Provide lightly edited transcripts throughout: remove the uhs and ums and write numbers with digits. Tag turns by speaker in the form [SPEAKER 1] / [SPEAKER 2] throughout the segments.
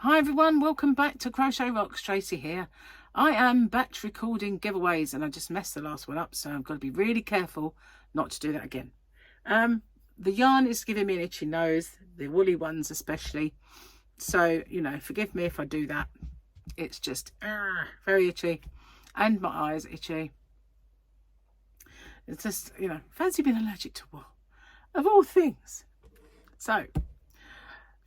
[SPEAKER 1] Hi everyone, welcome back to CrochetRocks. Tracy here. I am batch recording giveaways and I just messed the last one up, so I've got to be really careful not to do that again. The yarn is giving me an itchy nose, the woolly ones especially, so you know, forgive me if I do that. It's just very itchy and my eyes itchy. It's just, you know, fancy being allergic to wool of all things. So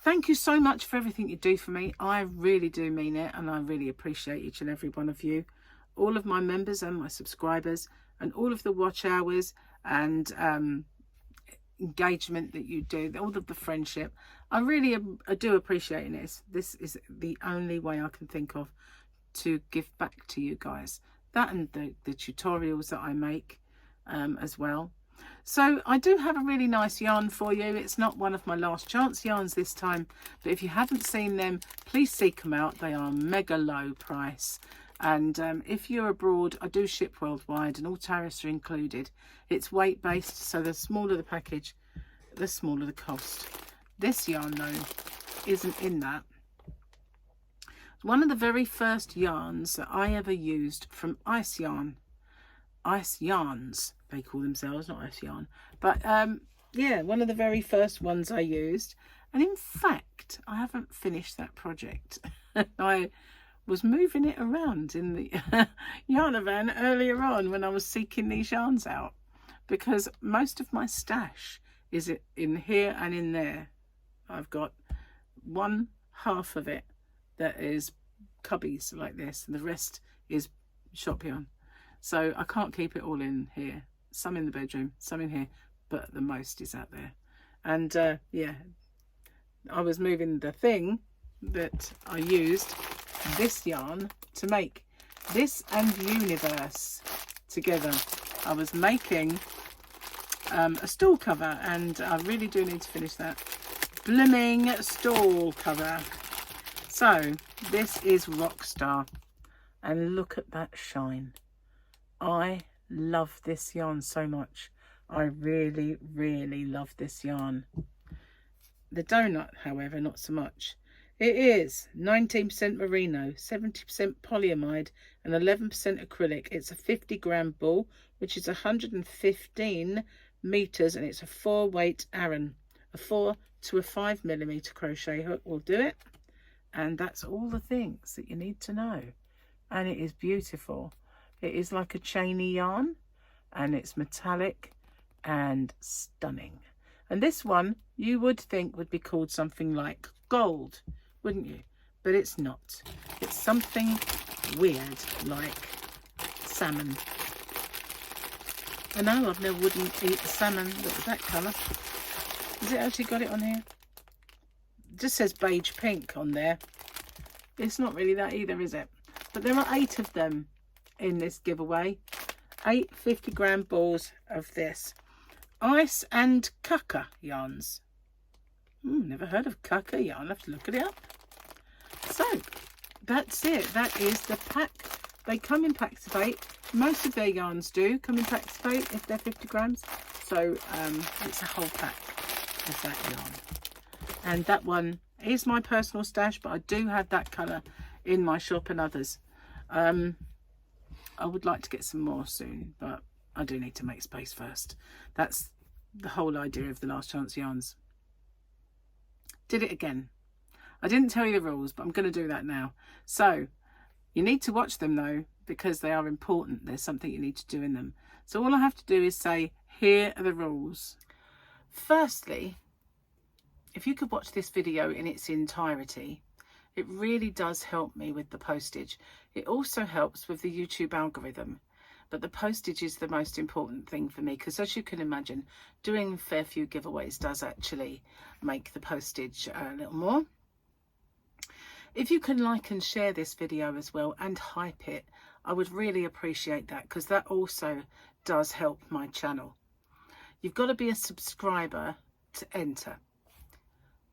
[SPEAKER 1] thank you so much for everything you do for me. I really do mean it, and I really appreciate each and every one of you, all of my members and my subscribers, and all of the watch hours and engagement that you do, all of the friendship. I really I do appreciate this. This is the only way I can think of to give back to you guys. That and the tutorials that I make as well. So I do have a really nice yarn for you. It's not one of my last chance yarns this time, but if you haven't seen them, please seek them out. They are mega low price, and if you're abroad, I do ship worldwide and all tariffs are included. It's weight based, so the smaller the package, the smaller the cost. This yarn though isn't in that. One of the very first yarns that I ever used from Ice Yarns, they call themselves, not Ice Yarn, but yeah, one of the very first ones I used. And in fact, I haven't finished that project. I was moving it around in the yarn van earlier on when I was seeking these yarns out, because most of my stash is in here and in there. I've got one half of it that is cubbies like this, and the rest is shop yarn. So I can't keep it all in here. Some in the bedroom, some in here, but the most is out there. And yeah, I was moving the thing that I used, this yarn, to make this and Universe together. I was making a stall cover, and I really do need to finish that blooming stall cover. So this is Rockstar, and look at that shine. I love this yarn so much. I really, really love this yarn. The donut, however, not so much. It is 19% Merino, 70% Polyamide and 11% Acrylic. It's a 50-gram ball, which is 115 meters, and it's a 4-weight Aran. A 4 to a 5mm crochet hook will do it. And that's all the things that you need to know. And it is beautiful. It is like a chainy yarn, and it's metallic and stunning. And this one you would think would be called something like gold, wouldn't you? But it's not. It's something weird like salmon. I know I wouldn't eat salmon that was that colour. Has it actually got it on here? It just says beige pink on there. It's not really that either, is it? But there are 8 of them in this giveaway. 8 50-gram balls of this ice and caca yarns. Never heard of caca yarn. I'll have to look it up. So that's it. That is the pack. They come in packs of 8. Most of their yarns do come in packs of 8 if they're 50 grams. So it's a whole pack of that yarn. And that one is my personal stash, but I do have that colour in my shop and others. I would like to get some more soon, but I do need to make space first. That's the whole idea of the last chance yarns. Did it again. I didn't tell you the rules, but I'm going to do that now. So you need to watch them though, because they are important. There's something you need to do in them. So all I have to do is say, here are the rules. Firstly, if you could watch this video in its entirety, it really does help me with the postage. It also helps with the YouTube algorithm, but the postage is the most important thing for me, because as you can imagine, doing a fair few giveaways does actually make the postage a little more. If you can like and share this video as well and hype it, I would really appreciate that, because that also does help my channel. You've got to be a subscriber to enter.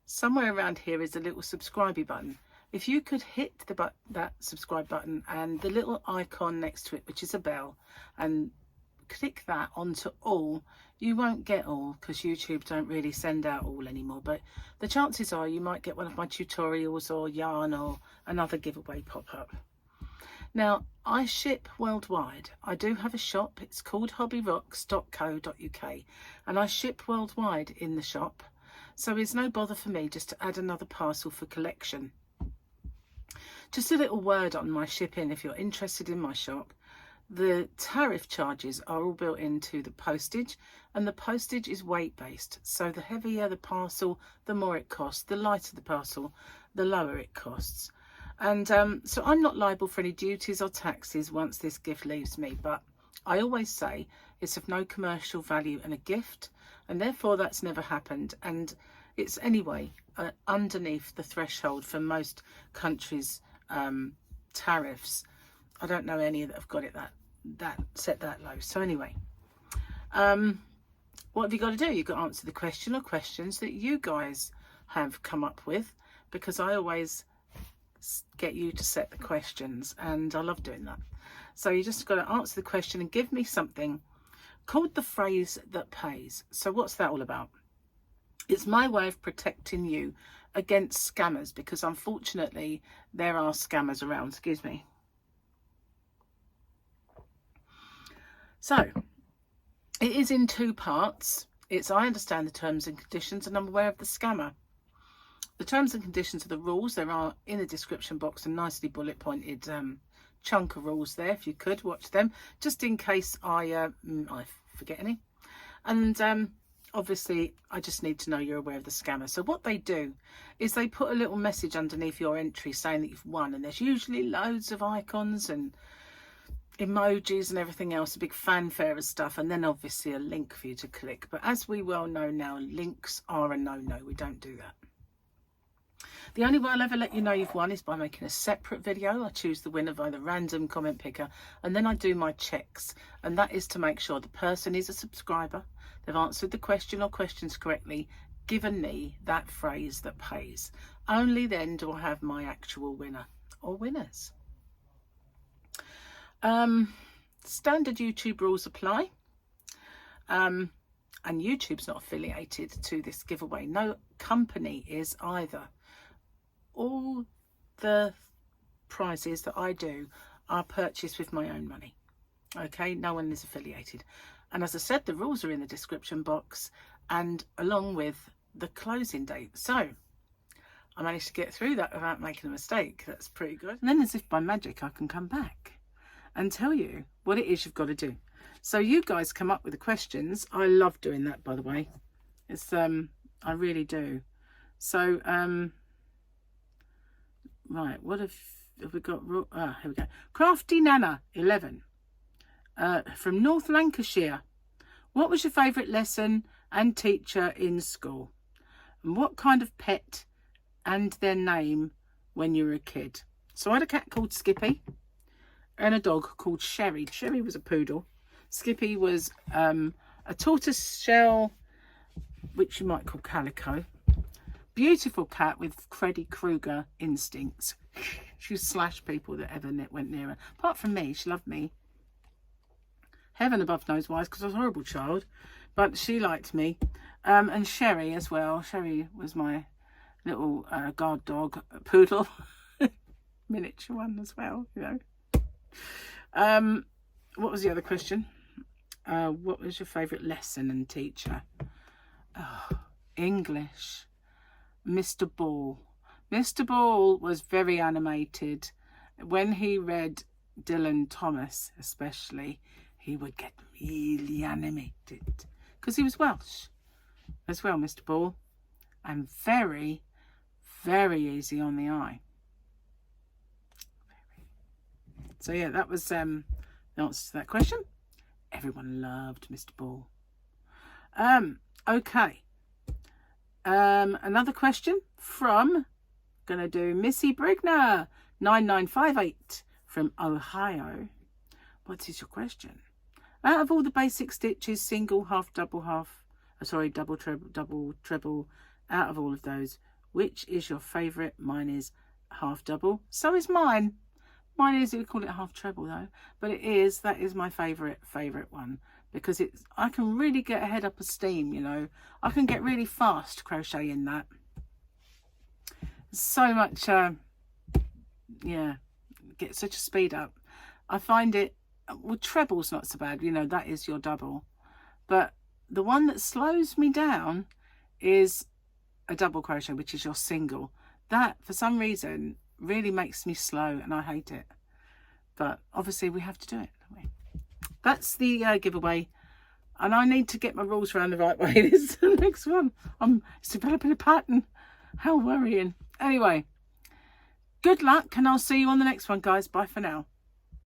[SPEAKER 1] Somewhere around here is a little subscribe button. If you could hit that subscribe button and the little icon next to it, which is a bell, and click that onto all, you won't get all because YouTube don't really send out all anymore, but the chances are you might get one of my tutorials or yarn or another giveaway pop up. Now, I ship worldwide. I do have a shop. It's called hobbyrocks.co.uk, and I ship worldwide in the shop, so it's no bother for me just to add another parcel for collection. Just a little word on my shipping if you're interested in my shop. The tariff charges are all built into the postage, and the postage is weight based. So the heavier the parcel, the more it costs. The lighter the parcel, the lower it costs. And so I'm not liable for any duties or taxes once this gift leaves me. But I always say it's of no commercial value and a gift, and therefore that's never happened. And it's anyway underneath the threshold for most countries' tariffs. I don't know any that have got it that set that low. So anyway, what have you got to do? You've got to answer the question or questions that you guys have come up with, because I always get you to set the questions and I love doing that. So you just got to answer the question and give me something called the phrase that pays. So what's that all about? It's my way of protecting you against scammers, because unfortunately there are scammers around. Excuse me. So it is in two parts. It's I understand the terms and conditions and I'm aware of the scammer. The terms and conditions are the rules. There are in the description box a nicely bullet pointed chunk of rules there. If you could watch them, just in case I forget any. And obviously I just need to know you're aware of the scammer. So what they do is they put a little message underneath your entry saying that you've won, and there's usually loads of icons and emojis and everything else, a big fanfare of stuff, and then obviously a link for you to click. But as we well know now, links are a no-no. We don't do that. The only way I'll ever let you know you've won is by making a separate video. I choose the winner by the random comment picker, and then I do my checks, and that is to make sure the person is a subscriber, they've answered the question or questions correctly, given me that phrase that pays. Only then do I have my actual winner or winners. Standard YouTube rules apply, and YouTube's not affiliated to this giveaway. No company is either. All the prizes that I do are purchased with my own money. Okay, no one is affiliated. And as I said, the rules are in the description box and along with the closing date. So I managed to get through that without making a mistake. That's pretty good. And then as if by magic, I can come back and tell you what it is you've got to do. So you guys come up with the questions. I love doing that, by the way. It's I really do. So right, what have we got? Here we go. Crafty Nana 11 from North Lancashire. What was your favourite lesson and teacher in school? And what kind of pet and their name when you were a kid? So I had a cat called Skippy and a dog called Sherry. Sherry was a poodle. Skippy was a tortoise shell, which you might call calico. Beautiful cat with Freddy Krueger instincts. She would slash people that ever went near her. Apart from me, she loved me. Heaven above knows why, because I was a horrible child. But she liked me. And Sherry as well. Sherry was my little guard dog, poodle. Miniature one as well, you know. What was the other question? What was your favourite lesson and teacher? Oh, English. Mr. Ball. Mr. Ball was very animated. When he read Dylan Thomas especially, he would get really animated because he was Welsh as well, Mr. Ball, and very, very easy on the eye. So yeah, that was the answer to that question. Everyone loved Mr. Ball. Okay. Another question from, gonna do Missy Brigner 9958 from Ohio. What is your question? Out of all the basic stitches, single, half, double, half, double, treble, out of all of those, which is your favourite? Mine is half double. So is mine. Mine is, we call it half treble though, but that is my favourite one. because I can really get a head up of steam, you know. I can get really fast crocheting that. So much, yeah, get such a speed up. I find it, well, treble's not so bad, you know, that is your double. But the one that slows me down is a double crochet, which is your single. That, for some reason, really makes me slow, and I hate it. But obviously we have to do it, don't we? That's the giveaway. And I need to get my rules around the right way. This is the next one. I'm developing a pattern. How worrying. Anyway, good luck, and I'll see you on the next one, guys. Bye for now.